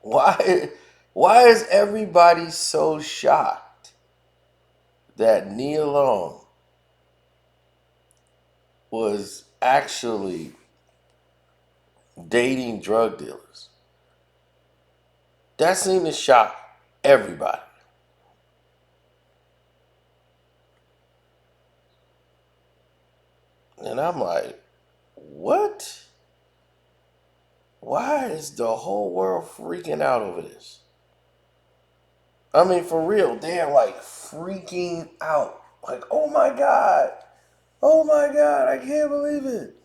Why? Why is everybody so shocked that Nia Long was actually dating drug dealers? That seemed to shock everybody. And I'm like, what? Why is the whole world freaking out over this? I mean, for real, they're like freaking out. Like, oh my God. Oh my God, I can't believe it.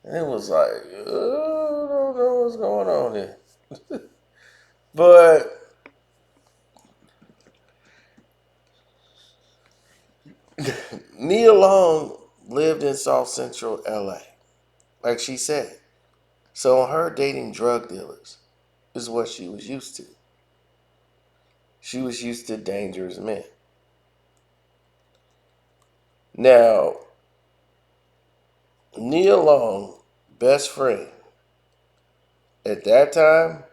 And it was like, oh, I don't know what's going on here. But Nia Long lived in South Central LA, like she said. So her dating drug dealers is what she was used to. She was used to dangerous men. Now, Nia Long, best friend at that time,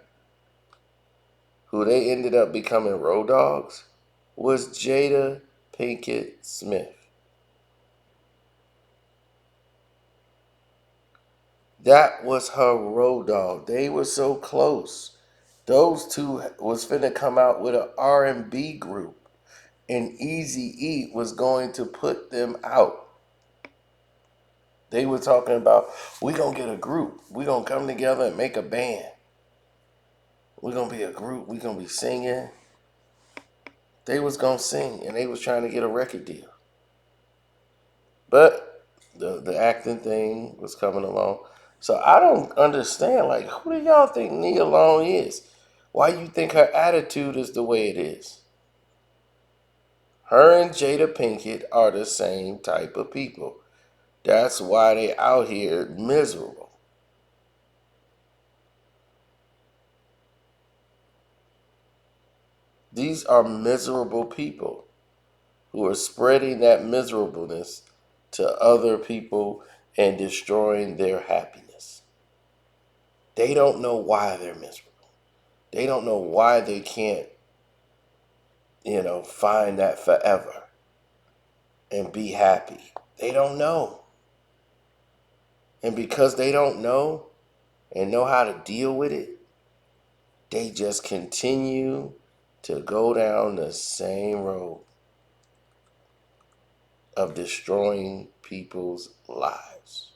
who they ended up becoming road dogs, was Jada Pinkett Smith. That was her road dog. They were so close. Those two was finna come out with an R&B group, and Easy E was going to put them out. They were talking about, we gonna get a group. We gonna come together and make a band. We gonna be a group. We gonna be singing. They was gonna sing, and they was trying to get a record deal. But the acting thing was coming along. So I don't understand. Like, who do y'all think Nia Long is? Why you think her attitude is the way it is? Her and Jada Pinkett are the same type of people. That's why they out here miserable. These are miserable people who are spreading that miserableness to other people and destroying their happiness. They don't know why they're miserable. They don't know why they can't, find that forever and be happy. They don't know. And because they don't know and know how to deal with it, they just continue to go down the same road of destroying people's lives.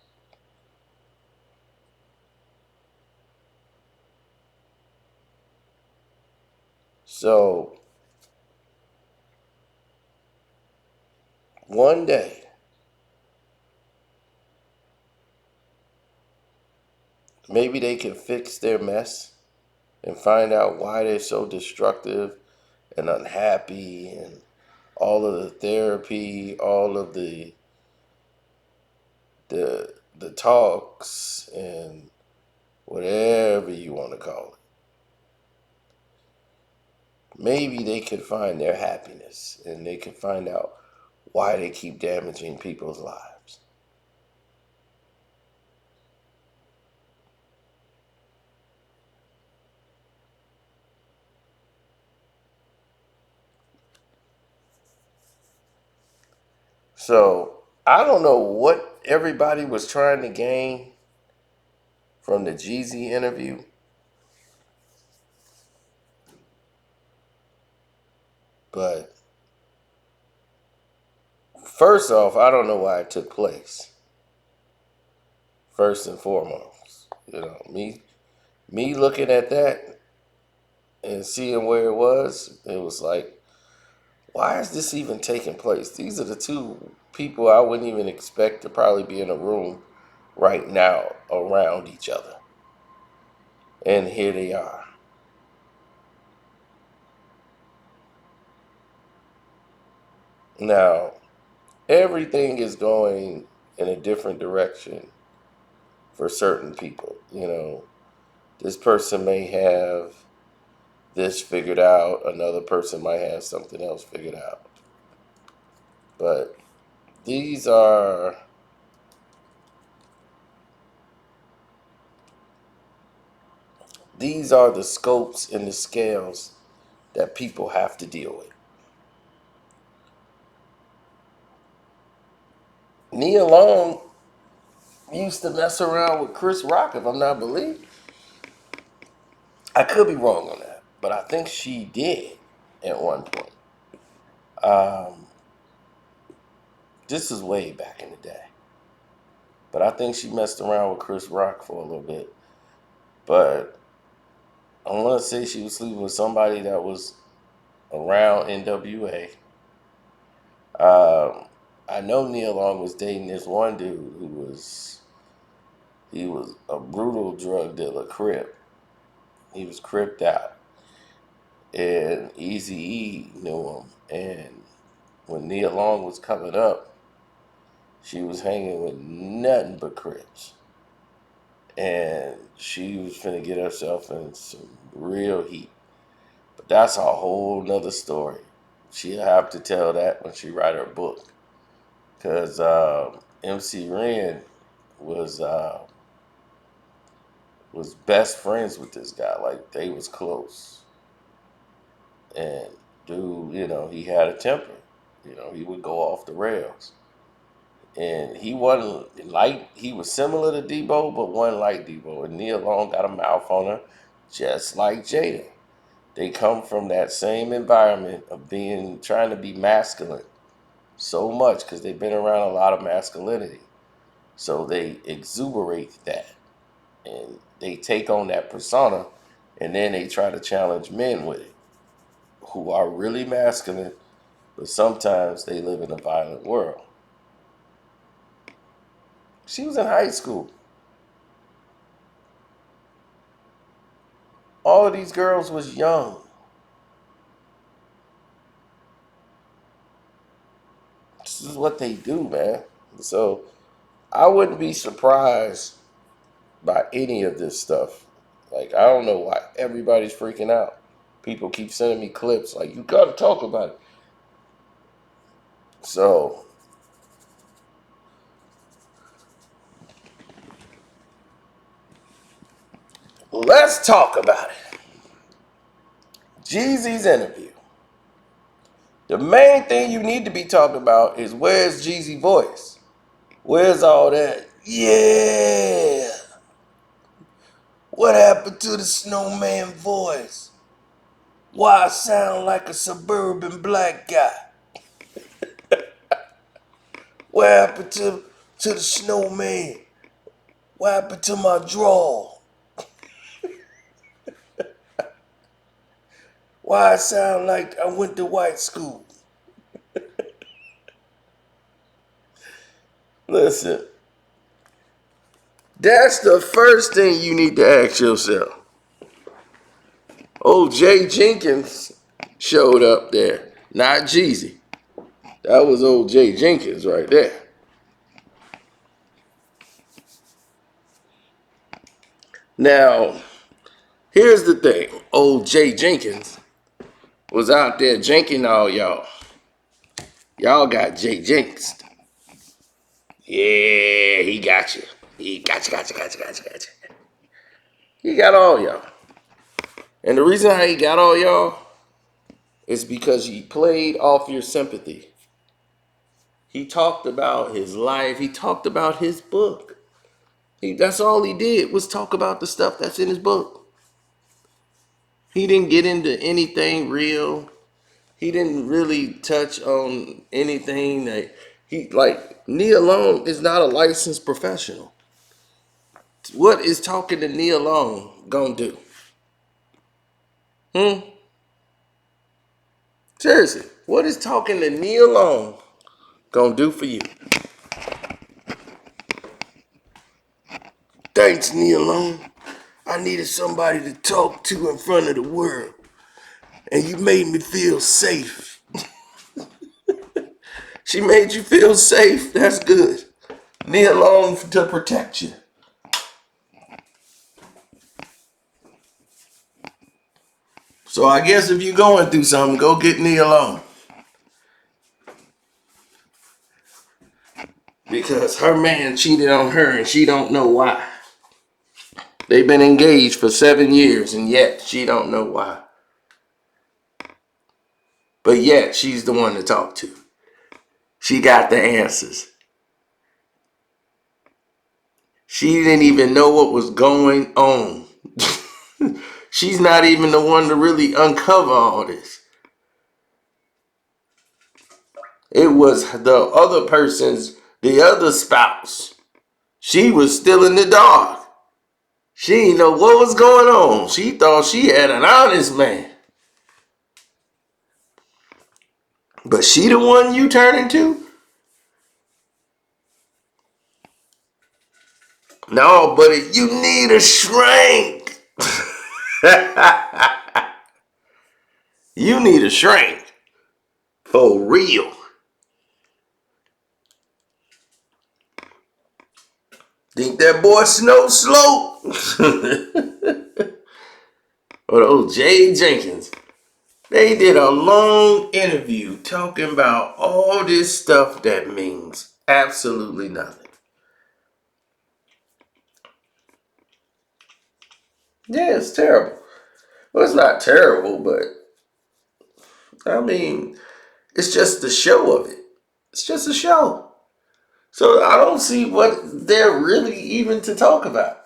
So, one day, maybe they can fix their mess and find out why they're so destructive and unhappy, and all of the therapy, all of the talks, and whatever you want to call it. Maybe they could find their happiness and they can find out why they keep damaging people's lives. So I don't know what everybody was trying to gain from the Jeezy interview, but first off, I don't know why it took place. First and foremost, me looking at that and seeing where it was like, why is this even taking place? These are the two people I wouldn't even expect to probably be in a room right now around each other. And here they are. Now, everything is going in a different direction for certain people. This person may have this figured out, another person might have something else figured out. But these are these are the scopes and the scales that people have to deal with. Nia Long used to mess around with Chris Rock, if I'm not believing. I could be wrong on that, but I think she did at one point. Um, this is way back in the day. But I think she messed around with Chris Rock for a little bit. But I want to say she was sleeping with somebody that was around NWA. I know Nia Long was dating this one dude who was a brutal drug dealer, Crip. He was cripped out. And Easy E knew him. And when Nia Long was coming up, she was hanging with nothing but Crips. And she was finna get herself in some real heat. But that's a whole nother story. She'll have to tell that when she write her book. Because MC Ren was best friends with this guy. Like, they was close. And dude, he had a temper. He would go off the rails. And he wasn't like, he was similar to Debo, but wasn't like Debo. And Nia Long got a mouth on her, just like Jada. They come from that same environment of trying to be masculine so much because they've been around a lot of masculinity. So they exuberate that and they take on that persona and then they try to challenge men with it who are really masculine, but sometimes they live in a violent world. She was in high school. All of these girls was young. This is what they do, man. So I wouldn't be surprised by any of this stuff. Like, I don't know why everybody's freaking out. People keep sending me clips like, you gotta talk about it. So let's talk about it. Jeezy's interview. The main thing you need to be talking about is, where's Jeezy's voice? Where's all that? Yeah. What happened to the snowman voice? Why I sound like a suburban black guy? What happened to the snowman? What happened to my draw? Why I sound like I went to white school? Listen, that's the first thing you need to ask yourself. Old Jay Jenkins showed up there, not Jeezy. That was old Jay Jenkins right there. Now, here's the thing. Old Jay Jenkins was out there jinking all y'all. Y'all got Jay Jenkins. Yeah, he got you. He got you. He got all y'all. And the reason how he got all y'all is because he played off your sympathy. He talked about his life. He talked about his book. That's all he did, was talk about the stuff that's in his book. He didn't get into anything real. He didn't really touch on anything that Nia Long is not a licensed professional. What is talking to Nia Long gonna do? Seriously, what is talking to Nia Long gonna do for you? Thanks, Nia Long. I needed somebody to talk to in front of the world, and you made me feel safe. She made you feel safe? That's good. Nia Long to protect you. So I guess if you're going through something, go get Nia Long. Because her man cheated on her and she don't know why. They've been engaged for 7 years, and yet she don't know why. But yet she's the one to talk to. She got the answers. She didn't even know what was going on. She's not even the one to really uncover all this. It was the other person's, the other spouse. She was still in the dark. She didn't know what was going on. She thought she had an honest man. But she the one you turning to? No, buddy, you need a shrink. You need a shrink. For real. Think that boy Snow slow? Or old Jay Jenkins. They did a long interview talking about all this stuff that means absolutely nothing. Yeah, it's terrible. Well, it's not terrible, but I mean, it's just the show of it. It's just a show. So I don't see what they're really even to talk about.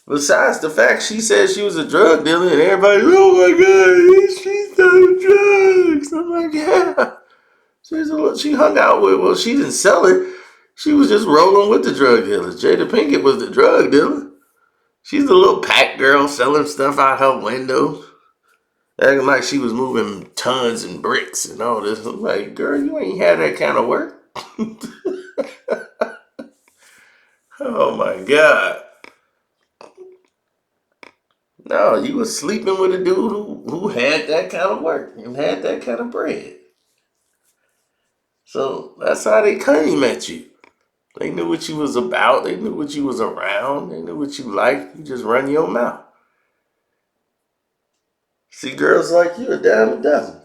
Besides the fact she said she was a drug dealer and everybody, oh my God, she's selling drugs. I'm like, yeah. She hung out with, well, she didn't sell it. She was just rolling with the drug dealers. Jada Pinkett was the drug dealer. She's the little pack girl selling stuff out her window. Acting like she was moving tons and bricks and all this. I'm like, girl, you ain't had that kind of work. Oh my God. No, you was sleeping with a dude who had that kind of work and had that kind of bread. So that's how they came at you. They knew what you was about. They knew what you was around. They knew what you liked. You just run your mouth. See girls like you a dime a dozen.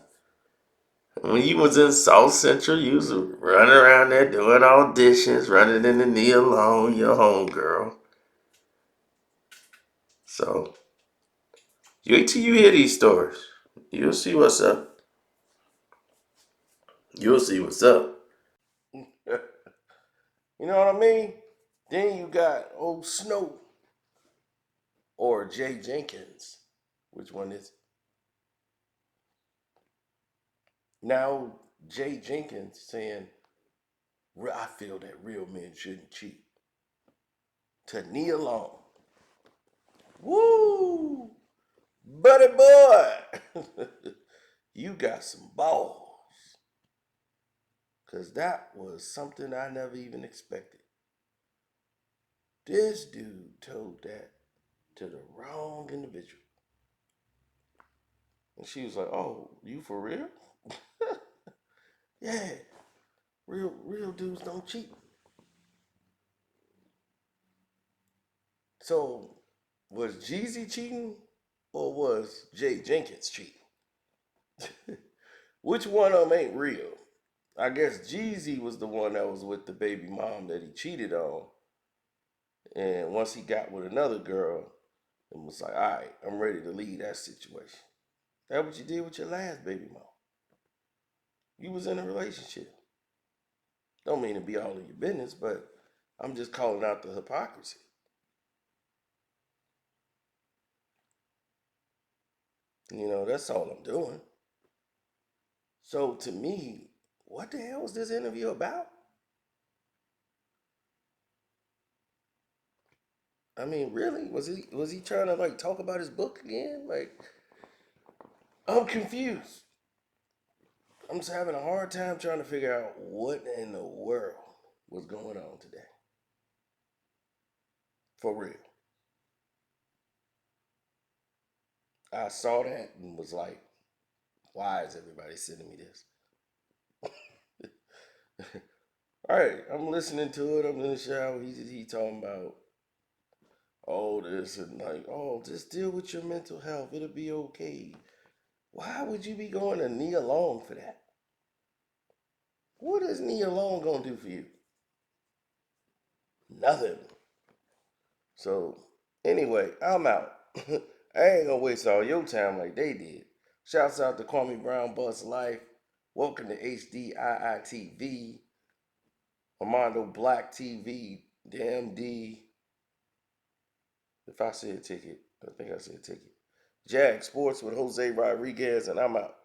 When you was in South Central, you was running around there doing auditions, running into Nia Long, your homegirl. So you wait till you hear these stories. You'll see what's up. You'll see what's up. You know what I mean? Then you got old Snow or Jay Jenkins. Which one is it? Now Jay Jenkins saying, I feel that real men shouldn't cheat. To Nia Long. Woo! Buddy boy! You got some balls. Because that was something I never even expected. This dude told that to the wrong individual. And she was like, oh, you for real? Yeah, real dudes don't cheat. So, was Jeezy cheating or was Jay Jenkins cheating? Which one of them ain't real? I guess Jeezy was the one that was with the baby mom that he cheated on. And once he got with another girl, and was like, all right, I'm ready to leave that situation. That's what you did with your last baby mom. You was in a relationship. Don't mean to be all in your business, but I'm just calling out the hypocrisy. You know, that's all I'm doing. So to me, what the hell was this interview about? I mean, really? Was he trying to like talk about his book again? Like, I'm confused. I'm just having a hard time trying to figure out what in the world was going on today. For real. I saw that and was like, why is everybody sending me this? All right, I'm listening to it. I'm in the shower. He talking about all this and like, oh, just deal with your mental health. It'll be okay. Why would you be going to Nia Long for that? What is Nia Long gonna do for you? Nothing. So Anyway, I'm out. I ain't gonna waste all your time like they did. Shouts out to Kwame Brown Bus Life. Welcome to HDII TV. Armando Black TV. Damn D. If I said ticket, I think I said ticket. Jag Sports with Jose Rodriguez, and I'm out.